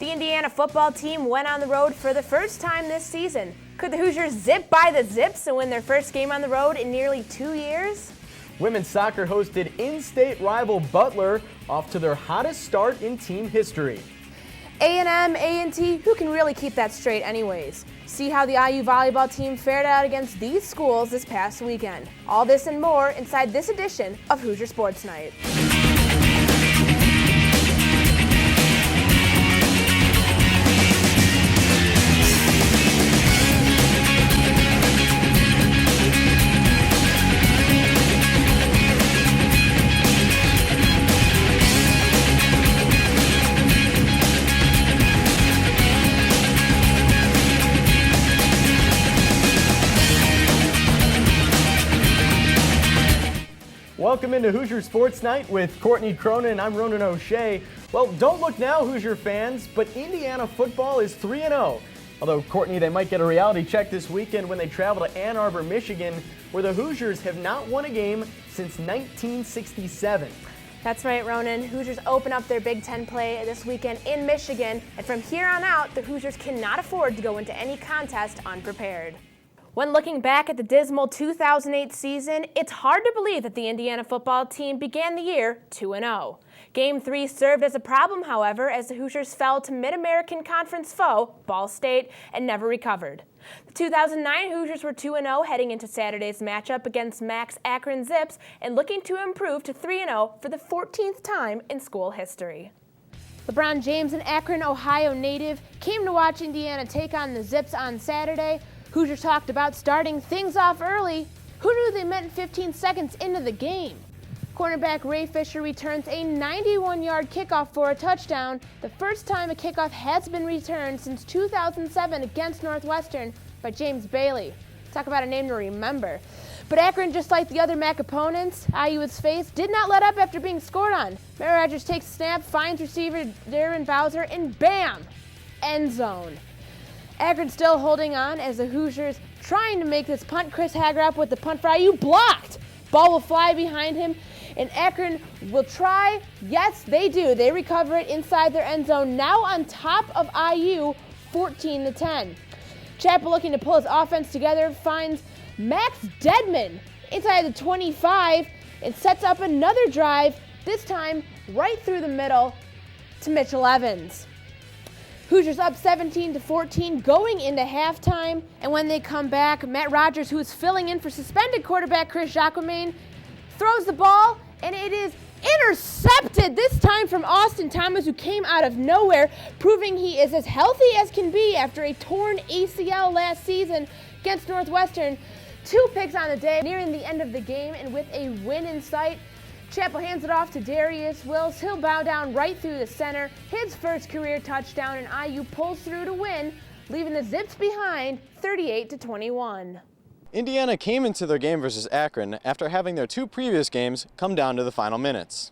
The Indiana football team went on the road for the first time this season. Could the Hoosiers zip by the Zips and win their first game on the road in nearly 2 years? Women's soccer hosted in-state rival Butler, off to their hottest start in team history. A&M, A&T, who can really keep that straight anyways? See how the IU volleyball team fared out against these schools this past weekend. All this and more inside this edition of Hoosier Sports Night. Welcome into Hoosier Sports Night with Courtney Cronin. I'm Ronan O'Shea. Well, don't look now, Hoosier fans, but Indiana football is 3-0. Although, Courtney, they might get a reality check this weekend when they travel to Ann Arbor, Michigan, where the Hoosiers have not won a game since 1967. That's right, Ronan. Hoosiers open up their Big Ten play this weekend in Michigan, and from here on out, the Hoosiers cannot afford to go into any contest unprepared. When looking back at the dismal 2008 season, it's hard to believe that the Indiana football team began the year 2-0. Game 3 served as a problem, however, as the Hoosiers fell to Mid-American Conference foe, Ball State, and never recovered. The 2009 Hoosiers were 2-0 heading into Saturday's matchup against Mac's Akron Zips and looking to improve to 3-0 for the 14th time in school history. LeBron James, an Akron, Ohio native, came to watch Indiana take on the Zips on Saturday. Hoosiers talked about starting things off early. Who knew they meant 15 seconds into the game? Cornerback Ray Fisher returns a 91-yard kickoff for a touchdown, the first time a kickoff has been returned since 2007 against Northwestern by James Bailey. Talk about a name to remember. But Akron, just like the other MAC opponents IU has faced, did not let up after being scored on. Matt Rogers takes a snap, finds receiver Darren Bowser, and bam! End zone. Akron still holding on as the Hoosiers trying to make this punt. Chris Hagrap with the punt for IU blocked. Ball will fly behind him, and Akron will try. Yes, they do. They recover it inside their end zone. Now on top of IU, 14-10. Chapel looking to pull his offense together, finds Max Dedman inside the 25 and sets up another drive, this time right through the middle to Mitchell Evans. Hoosiers up 17-14 going into halftime, and when they come back, Matt Rogers, who is filling in for suspended quarterback Chris Jacquemin, throws the ball, and it is intercepted, this time from Austin Thomas, who came out of nowhere, proving he is as healthy as can be after a torn ACL last season against Northwestern. 2 picks on the day, nearing the end of the game, and with a win in sight, Chapel hands it off to Darius Wills. He'll bow down right through the center, his first career touchdown, and IU pulls through to win, leaving the Zips behind 38-21. Indiana came into their game versus Akron after having their 2 previous games come down to the final minutes.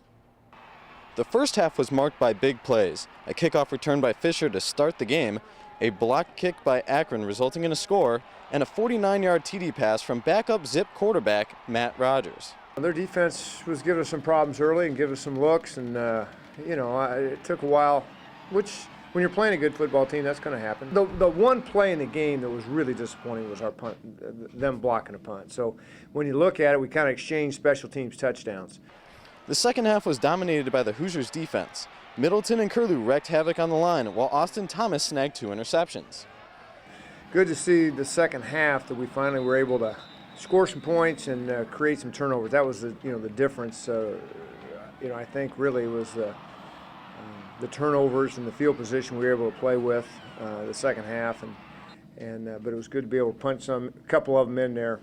The first half was marked by big plays, a kickoff return by Fisher to start the game, a block kick by Akron resulting in a score, and a 49-yard TD pass from backup Zip quarterback Matt Rogers. Their defense was giving us some problems early and giving us some looks, and it took a while, which when you're playing a good football team, that's going to happen. The one play in the game that was really disappointing was our punt, them blocking a punt. So when you look at it, we kind of exchanged special teams touchdowns. The second half was dominated by the Hoosiers' defense. Middleton and Curlew wreaked havoc on the line, while Austin Thomas snagged 2 interceptions. Good to see the second half that we finally were able to score some points and create some turnovers. That was the difference. I think really was the turnovers and the field position we were able to play with the second half, but it was good to be able to punch a couple of them in there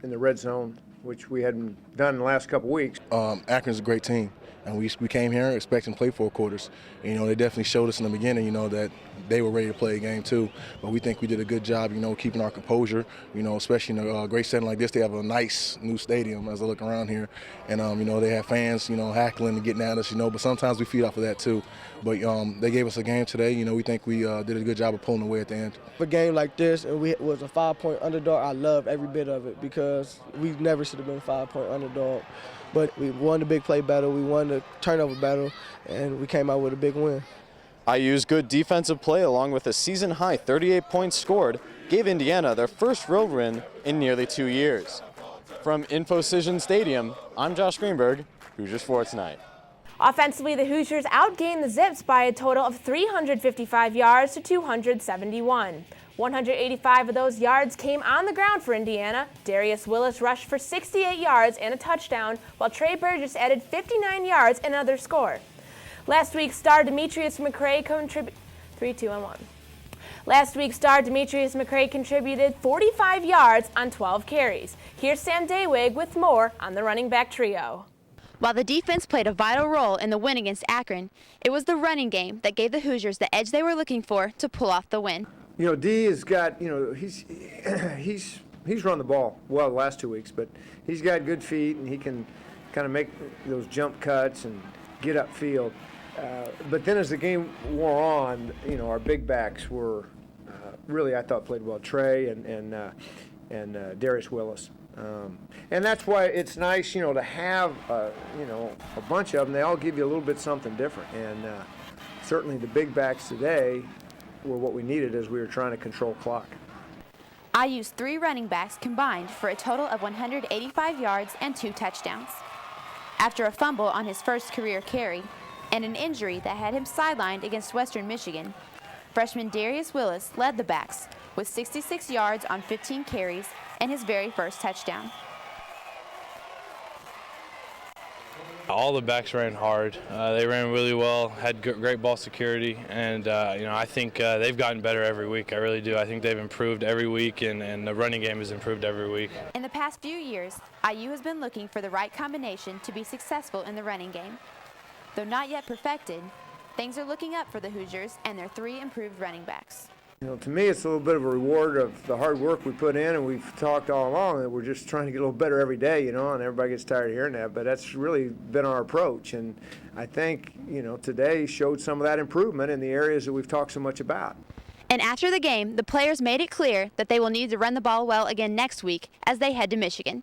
in the red zone, which we hadn't done in the last couple weeks. Akron's a great team, and we came here expecting to play 4 quarters. They definitely showed us in the beginning, that they were ready to play a game too. But we think we did a good job, keeping our composure. Especially in a great setting like this, they have a nice new stadium as I look around here, and they have fans, heckling and getting at us, But sometimes we feed off of that too. But they gave us a game today. We think we did a good job of pulling away at the end. A game like this, and we was a 5-point underdog. I love every bit of it because we never should have been a 5-point underdog. But we won the big play battle, we won the turnover battle, and we came out with a big win. IU's good defensive play, along with a season-high 38 points scored, gave Indiana their first road win in nearly 2 years. From Info Cision Stadium, I'm Josh Greenberg, Hoosier Sports Night. Offensively, the Hoosiers outgained the Zips by a total of 355 yards to 271. 185 of those yards came on the ground for Indiana. Darius Willis rushed for 68 yards and a touchdown, while Trey Burgess added 59 yards and another score. Last week's star Demetrius McCray contributed 45 yards on 12 carries. Here's Sam Dewig with more on the running back trio. While the defense played a vital role in the win against Akron, it was the running game that gave the Hoosiers the edge they were looking for to pull off the win. You know, D has got, you know, he's run the ball well the last 2 weeks, but he's got good feet and he can kind of make those jump cuts and get upfield. But then as the game wore on, you know, our big backs were really, I thought, played well. Trey and Darius Willis. And that's why it's nice, you know, to have, you know, a bunch of them. They all give you a little bit something different. And certainly the big backs today were what we needed as we were trying to control clock. IU's 3 running backs combined for a total of 185 yards and 2 touchdowns. After a fumble on his first career carry and an injury that had him sidelined against Western Michigan, freshman Darius Willis led the backs with 66 yards on 15 carries and his very first touchdown. All the backs ran hard. They ran really well, had great ball security, and you know, I think they've gotten better every week. I really do. I think they've improved every week, and the running game has improved every week. In the past few years, IU has been looking for the right combination to be successful in the running game. Though not yet perfected, things are looking up for the Hoosiers and their 3 improved running backs. You know, to me, it's a little bit of a reward of the hard work we put in, and we've talked all along that we're just trying to get a little better every day, you know, and everybody gets tired of hearing that, but that's really been our approach. And I think, you know, today showed some of that improvement in the areas that we've talked so much about. And after the game, the players made it clear that they will need to run the ball well again next week as they head to Michigan.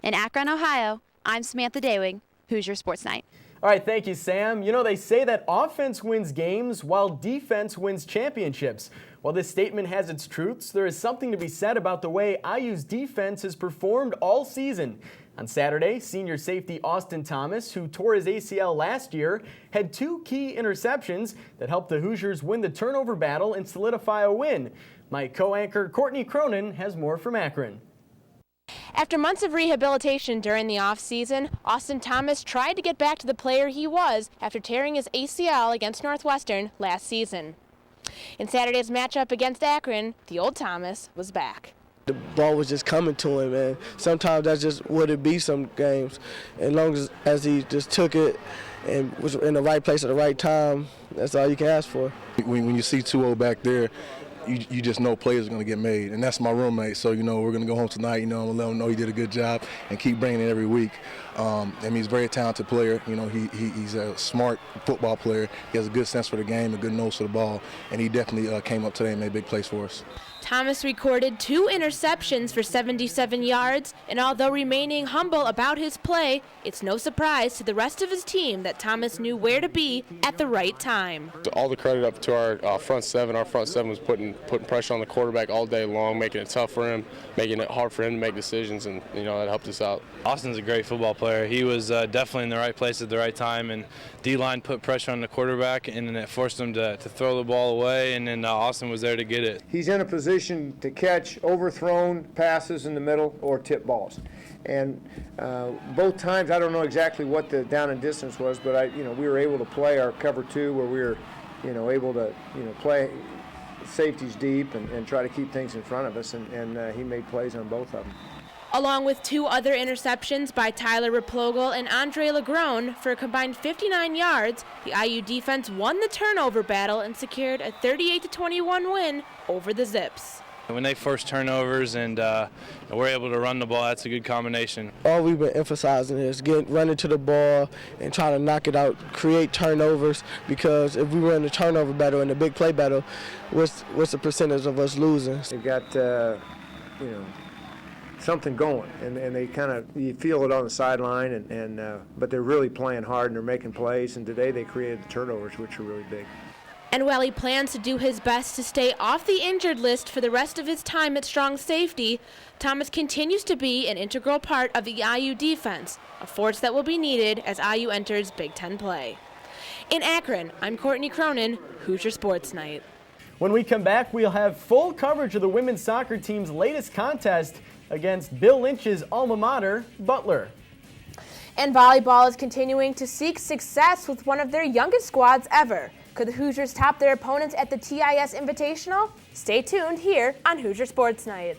In Akron, Ohio, I'm Samantha Dewig, Hoosier Sports Night. All right, thank you, Sam. You know, they say that offense wins games while defense wins championships. While this statement has its truths, there is something to be said about the way IU's defense has performed all season. On Saturday, senior safety Austin Thomas, who tore his ACL last year, had 2 key interceptions that helped the Hoosiers win the turnover battle and solidify a win. My co-anchor Courtney Cronin has more from Akron. After months of rehabilitation during the offseason, Austin Thomas tried to get back to the player he was after tearing his ACL against Northwestern last season. In Saturday's matchup against Akron, the old Thomas was back. The ball was just coming to him, and sometimes that's just what it be some games. As long as he just took it and was in the right place at the right time, that's all you can ask for. When you see 2-0 back there, you just know plays are going to get made, and that's my roommate. So, you know, we're going to go home tonight. You know, I'm going to let him know he did a good job and keep bringing it every week. I mean, he's a very talented player. You know, he's a smart football player. He has a good sense for the game, a good nose for the ball, and he definitely came up today and made big plays for us. Thomas recorded 2 interceptions for 77 yards, and although remaining humble about his play, it's no surprise to the rest of his team that Thomas knew where to be at the right time. All the credit up to our front seven. Our front seven was putting pressure on the quarterback all day long, making it tough for him, making it hard for him to make decisions, and, you know, that helped us out. Austin's a great football player. He was definitely in the right place at the right time, and D-line put pressure on the quarterback, and then it forced him to throw the ball away, and then Austin was there to get it. He's in a position to catch overthrown passes in the middle or tip balls. And both times, I don't know exactly what the down and distance was, but we were able to play our cover 2 where we were, able to, play safeties deep and try to keep things in front of us, and he made plays on both of them. Along with 2 other interceptions by Tyler Replogle and Andre Legrone for a combined 59 yards, the IU defense won the turnover battle and secured a 38-21 win over the Zips. When they force turnovers and we're able to run the ball, that's a good combination. All we've been emphasizing is running to the ball and trying to knock it out, create turnovers, because if we were in the turnover battle and the big play battle, what's the percentage of us losing? They've got, something going, and they you feel it on the sideline, but they're really playing hard and they're making plays, and today they created the turnovers, which are really big. And while he plans to do his best to stay off the injured list for the rest of his time at strong safety, Thomas continues to be an integral part of the IU defense, a force that will be needed as IU enters Big Ten play. In Akron, I'm Courtney Cronin, Hoosier Sports Night. When we come back, we'll have full coverage of the women's soccer team's latest contest against Bill Lynch's alma mater, Butler. And volleyball is continuing to seek success with one of their youngest squads ever. Could the Hoosiers top their opponents at the TIS Invitational? Stay tuned here on Hoosier Sports Night.